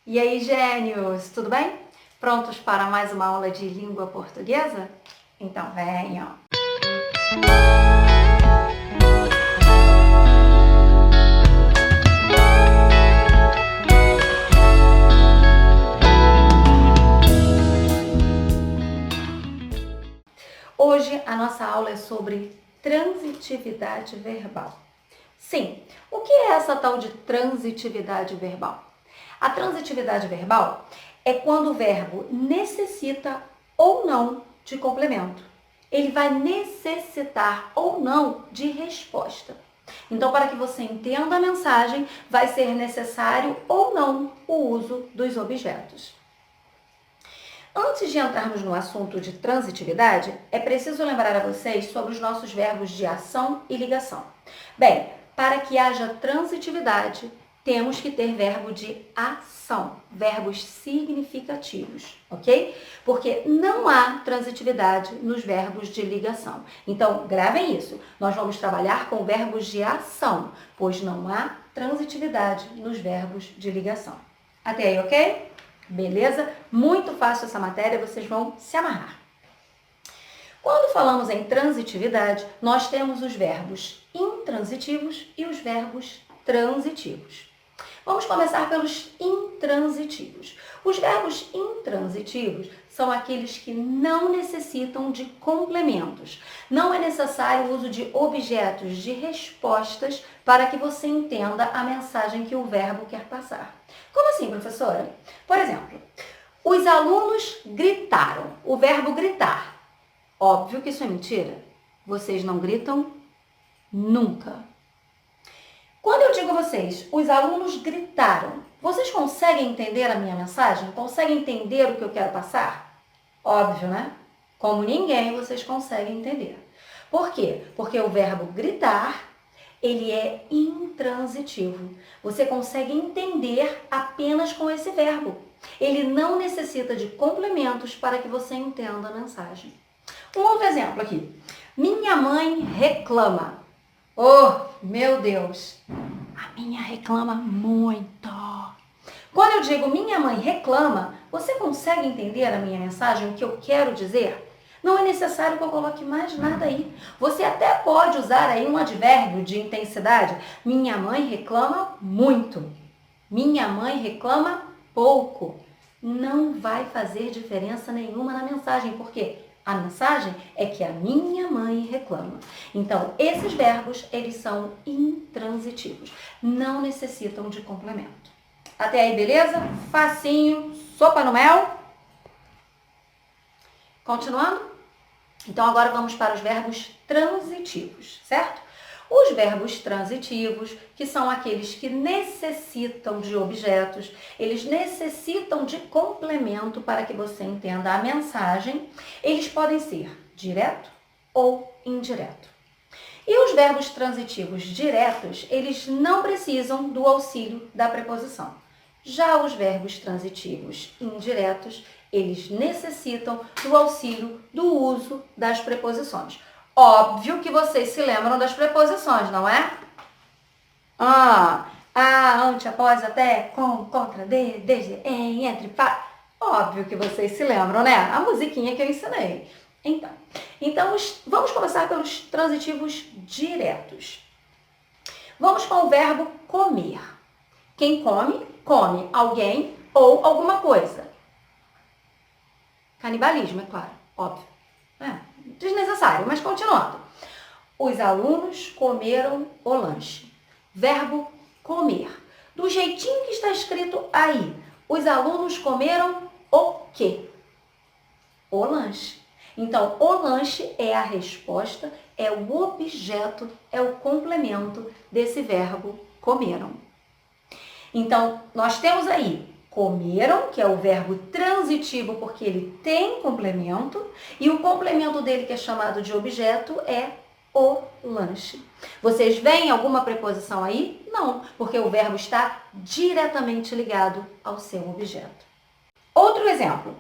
E aí, gênios, tudo bem? Prontos para mais uma aula de língua portuguesa? Então venham! Hoje a nossa aula é sobre transitividade verbal. Sim, o que é essa tal de transitividade verbal? A transitividade verbal é quando o verbo necessita ou não de complemento. Ele vai necessitar ou não de resposta. Então, para que você entenda a mensagem, vai ser necessário ou não o uso dos objetos. Antes de entrarmos no assunto de transitividade, é preciso lembrar a vocês sobre os nossos verbos de ação e ligação. Bem, para que haja transitividade, temos que ter verbo de ação, verbos significativos, ok? Porque não há transitividade nos verbos de ligação. Então, gravem isso. Nós vamos trabalhar com verbos de ação, pois não há transitividade nos verbos de ligação. Até aí, ok? Beleza? Muito fácil essa matéria, vocês vão se amarrar. Quando falamos em transitividade, nós temos os verbos intransitivos e os verbos transitivos. Vamos começar pelos intransitivos. Os verbos intransitivos são aqueles que não necessitam de complementos. Não é necessário o uso de objetos de respostas para que você entenda a mensagem que o verbo quer passar. Como assim, professora? Por exemplo, os alunos gritaram. O verbo gritar. Óbvio que isso é mentira. Vocês não gritam nunca. Quando eu digo a vocês, os alunos gritaram, vocês conseguem entender a minha mensagem? Conseguem entender o que eu quero passar? Óbvio, né? Como ninguém, vocês conseguem entender. Por quê? Porque o verbo gritar, ele é intransitivo. Você consegue entender apenas com esse verbo. Ele não necessita de complementos para que você entenda a mensagem. Um outro exemplo aqui. Minha mãe reclama. Oh, meu Deus! A minha reclama muito. Quando eu digo minha mãe reclama, você consegue entender a minha mensagem, o que eu quero dizer? Não é necessário que eu coloque mais nada aí. Você até pode usar aí um advérbio de intensidade. Minha mãe reclama muito. Minha mãe reclama pouco. Não vai fazer diferença nenhuma na mensagem, porque a mensagem é que a minha mãe reclama. Então, esses verbos, eles são intransitivos. Não necessitam de complemento. Até aí, beleza? Facinho, sopa no mel. Continuando? Então, agora vamos para os verbos transitivos, certo? Os verbos transitivos, que são aqueles que necessitam de objetos, eles necessitam de complemento para que você entenda a mensagem, eles podem ser direto ou indireto. E os verbos transitivos diretos, eles não precisam do auxílio da preposição. Já os verbos transitivos indiretos, eles necessitam do auxílio do uso das preposições. Óbvio que vocês se lembram das preposições, não é? A, ante, após, até, com, contra, desde, em, entre, para. Óbvio que vocês se lembram, né? A musiquinha que eu ensinei. Então vamos começar pelos transitivos diretos. Vamos com o verbo comer. Quem come, come alguém ou alguma coisa. Canibalismo, é claro, óbvio. Desnecessário, mas continuando. Os alunos comeram o lanche. Verbo comer. Do jeitinho que está escrito aí, os alunos comeram o quê? O lanche. Então, o lanche é a resposta, é o objeto, é o complemento desse verbo comeram. Então, nós temos aí comeram, que é o verbo transitivo porque ele tem complemento, e o complemento dele, que é chamado de objeto, é o lanche. Vocês veem alguma preposição aí? Não, porque o verbo está diretamente ligado ao seu objeto. Outro exemplo.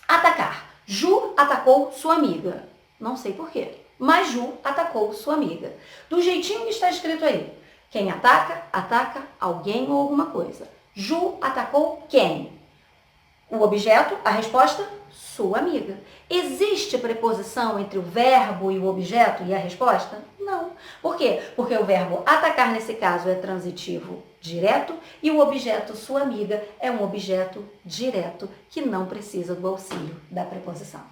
Atacar. Ju atacou sua amiga. Não sei por quê, mas Ju atacou sua amiga. Do jeitinho que está escrito aí. Quem ataca, ataca alguém ou alguma coisa. Ju atacou quem? O objeto, a resposta, sua amiga. Existe preposição entre o verbo e o objeto e a resposta? Não. Por quê? Porque o verbo atacar, nesse caso, é transitivo direto e o objeto, sua amiga, é um objeto direto que não precisa do auxílio da preposição.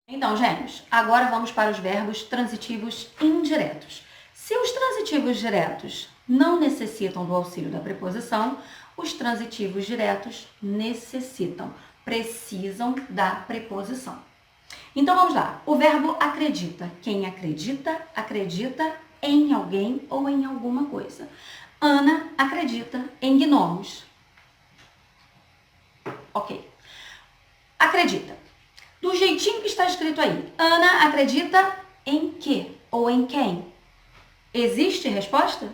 Então, gêmeos, agora vamos para os verbos transitivos indiretos. Se os transitivos diretos não necessitam do auxílio da preposição, os transitivos diretos precisam da preposição. Então vamos lá. O verbo acredita. Quem acredita, acredita em alguém ou em alguma coisa. Ana acredita em gnomos. Ok. Acredita. Do jeitinho que está escrito aí. Ana acredita em quê? Ou em quem? Existe resposta?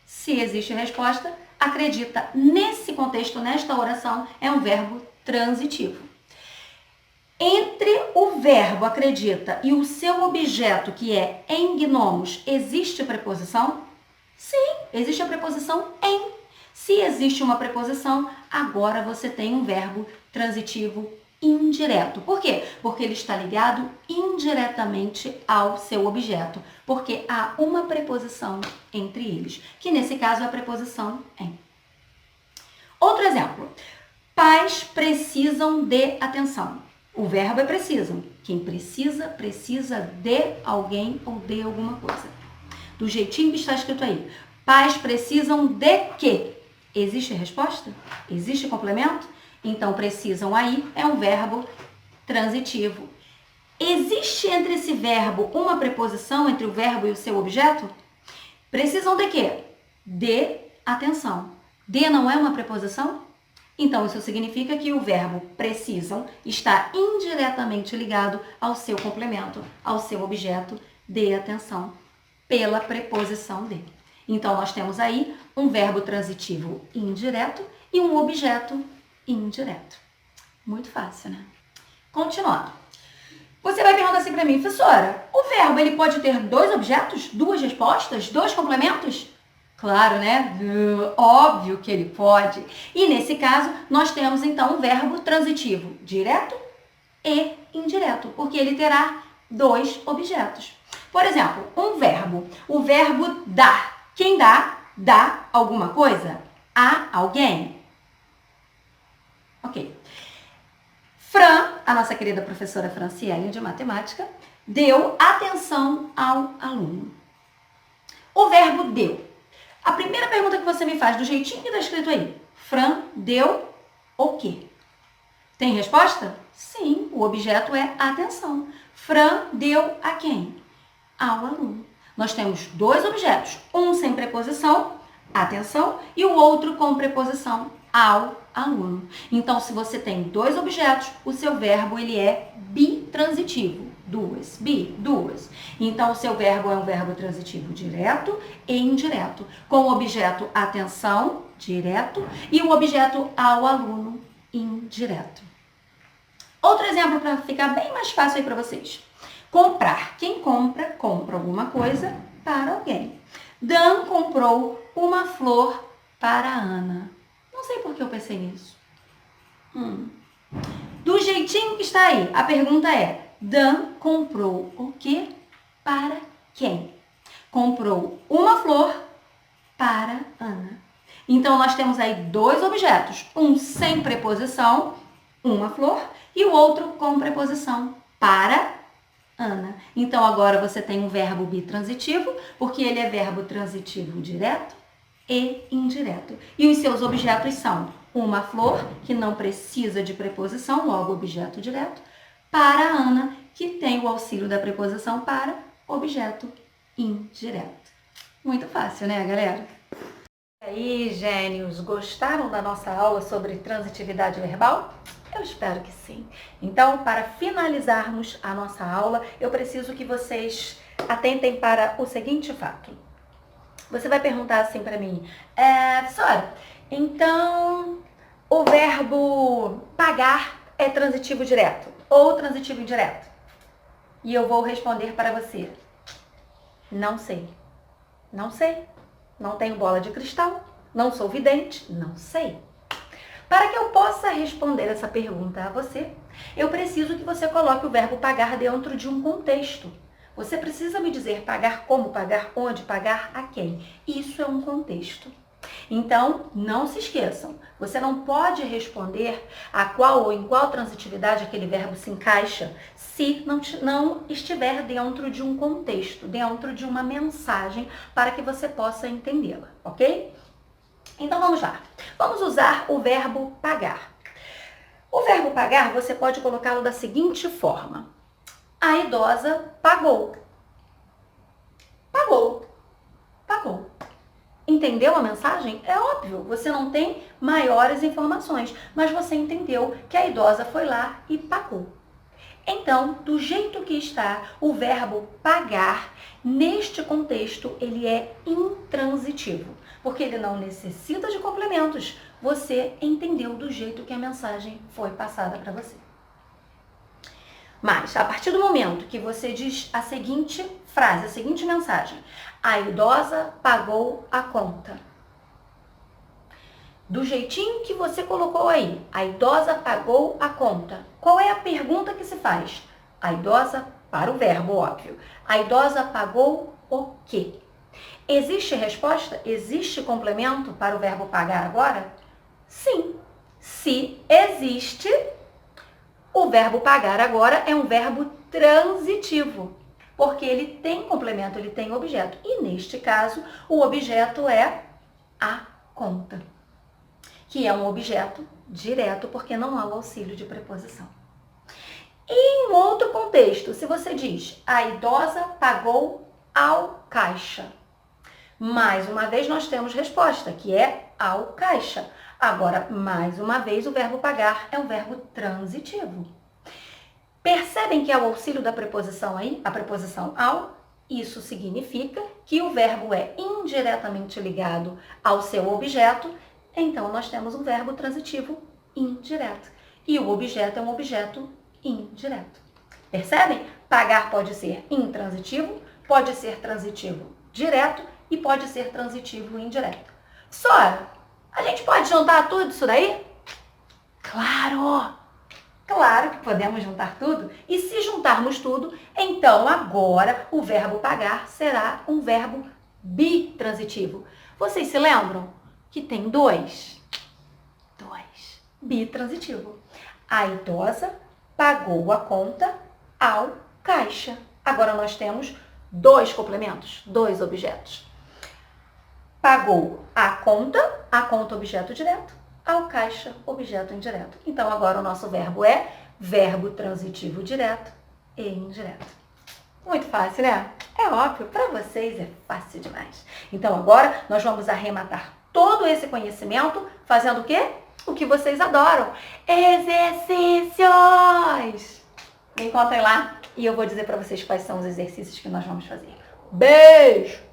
Se existe resposta, acredita nesse contexto, nesta oração, é um verbo transitivo. Entre o verbo acredita e o seu objeto, que é em gnomos, existe preposição? Sim, existe a preposição em. Se existe uma preposição, agora você tem um verbo transitivo indireto. Por quê? Porque ele está ligado indiretamente ao seu objeto, porque há uma preposição entre eles, que nesse caso é a preposição em. Outro exemplo. Pais precisam de atenção. O verbo é precisam. Quem precisa, precisa de alguém ou de alguma coisa. Do jeitinho que está escrito aí. Pais precisam de quê? Existe resposta? Existe complemento? Então, precisam aí é um verbo transitivo. Existe entre esse verbo uma preposição entre o verbo e o seu objeto? Precisam de quê? De atenção. De não é uma preposição? Então, isso significa que o verbo precisam está indiretamente ligado ao seu complemento, ao seu objeto de atenção, pela preposição de. Então, nós temos aí um verbo transitivo indireto e um objeto indireto. Muito fácil, né? Continuando. Você vai perguntar assim para mim, professora, o verbo ele pode ter dois objetos, duas respostas, dois complementos? Claro, né? Óbvio que ele pode. E nesse caso, nós temos então um verbo transitivo direto e indireto, porque ele terá dois objetos. Por exemplo, um verbo, o verbo dar. Quem dá? Dá alguma coisa a alguém. Ok. Fran, a nossa querida professora Franciele de matemática, deu atenção ao aluno. O verbo deu. A primeira pergunta que você me faz, do jeitinho que está escrito aí, Fran deu o quê? Tem resposta? Sim, o objeto é atenção. Fran deu a quem? Ao aluno. Nós temos dois objetos, um sem preposição, atenção, e o outro com preposição, ao aluno. Então, se você tem dois objetos, o seu verbo ele é bitransitivo. Duas, duas. Então, o seu verbo é um verbo transitivo direto e indireto, com o objeto atenção, direto, e o objeto ao aluno, indireto. Outro exemplo para ficar bem mais fácil aí para vocês. Comprar. Quem compra, compra alguma coisa para alguém. Dan comprou uma flor para a Ana. Não sei por que eu pensei nisso. Do jeitinho que está aí, a pergunta é, Dan comprou o quê para quem? Comprou uma flor para Ana. Então, nós temos aí dois objetos, um sem preposição, uma flor, e o outro com preposição, para Ana. Então, agora você tem um verbo bitransitivo, porque ele é verbo transitivo direto e indireto. E os seus objetos são uma flor, que não precisa de preposição, logo objeto direto, para a Ana, que tem o auxílio da preposição para objeto indireto. Muito fácil, né, galera? E aí, gênios, gostaram da nossa aula sobre transitividade verbal? Eu espero que sim. Então, para finalizarmos a nossa aula, eu preciso que vocês atentem para o seguinte fato. Você vai perguntar assim para mim, professora, então o verbo pagar é transitivo direto ou transitivo indireto? E eu vou responder para você, não sei. Não sei. Não tenho bola de cristal, não sou vidente, não sei. Para que eu possa responder essa pergunta a você, eu preciso que você coloque o verbo pagar dentro de um contexto. Você precisa me dizer pagar como, pagar onde, pagar a quem. Isso é um contexto. Então, não se esqueçam, você não pode responder a qual ou em qual transitividade aquele verbo se encaixa se não estiver dentro de um contexto, dentro de uma mensagem para que você possa entendê-la, ok? Então, vamos lá. Vamos usar o verbo pagar. O verbo pagar, você pode colocá-lo da seguinte forma. A idosa pagou. Pagou. Pagou. Entendeu a mensagem? É óbvio, você não tem maiores informações, mas você entendeu que a idosa foi lá e pagou. Então, do jeito que está, o verbo pagar, neste contexto, ele é intransitivo, porque ele não necessita de complementos. Você entendeu do jeito que a mensagem foi passada para você. Mas, a partir do momento que você diz a seguinte frase, a seguinte mensagem, a idosa pagou a conta. Do jeitinho que você colocou aí, a idosa pagou a conta. Qual é a pergunta que se faz? A idosa, para o verbo, óbvio. A idosa pagou o quê? Existe resposta? Existe complemento para o verbo pagar agora? Sim. Se existe, o verbo pagar agora é um verbo transitivo, porque ele tem complemento, ele tem objeto. E neste caso, o objeto é a conta, que é um objeto direto, porque não há o auxílio de preposição. E em outro contexto, se você diz, a idosa pagou ao caixa. Mais uma vez, nós temos resposta, que é ao caixa. Agora, mais uma vez, o verbo pagar é um verbo transitivo. Percebem que é o auxílio da preposição aí, a preposição ao? Isso significa que o verbo é indiretamente ligado ao seu objeto, então nós temos um verbo transitivo indireto. E o objeto é um objeto indireto. Percebem? Pagar pode ser intransitivo, pode ser transitivo direto e pode ser transitivo indireto. Sora, a gente pode juntar tudo isso daí? Claro! Claro que podemos juntar tudo. E se juntarmos tudo, então agora o verbo pagar será um verbo bitransitivo. Vocês se lembram que tem dois? Dois. Bitransitivo. A idosa pagou a conta ao caixa. Agora nós temos dois complementos, dois objetos. Pagou a conta objeto direto, ao caixa, objeto indireto. Então, agora o nosso verbo é verbo transitivo direto e indireto. Muito fácil, né? É óbvio, para vocês é fácil demais. Então, agora nós vamos arrematar todo esse conhecimento fazendo o quê? O que vocês adoram. Exercícios! Me encontrem lá e eu vou dizer para vocês quais são os exercícios que nós vamos fazer. Beijo!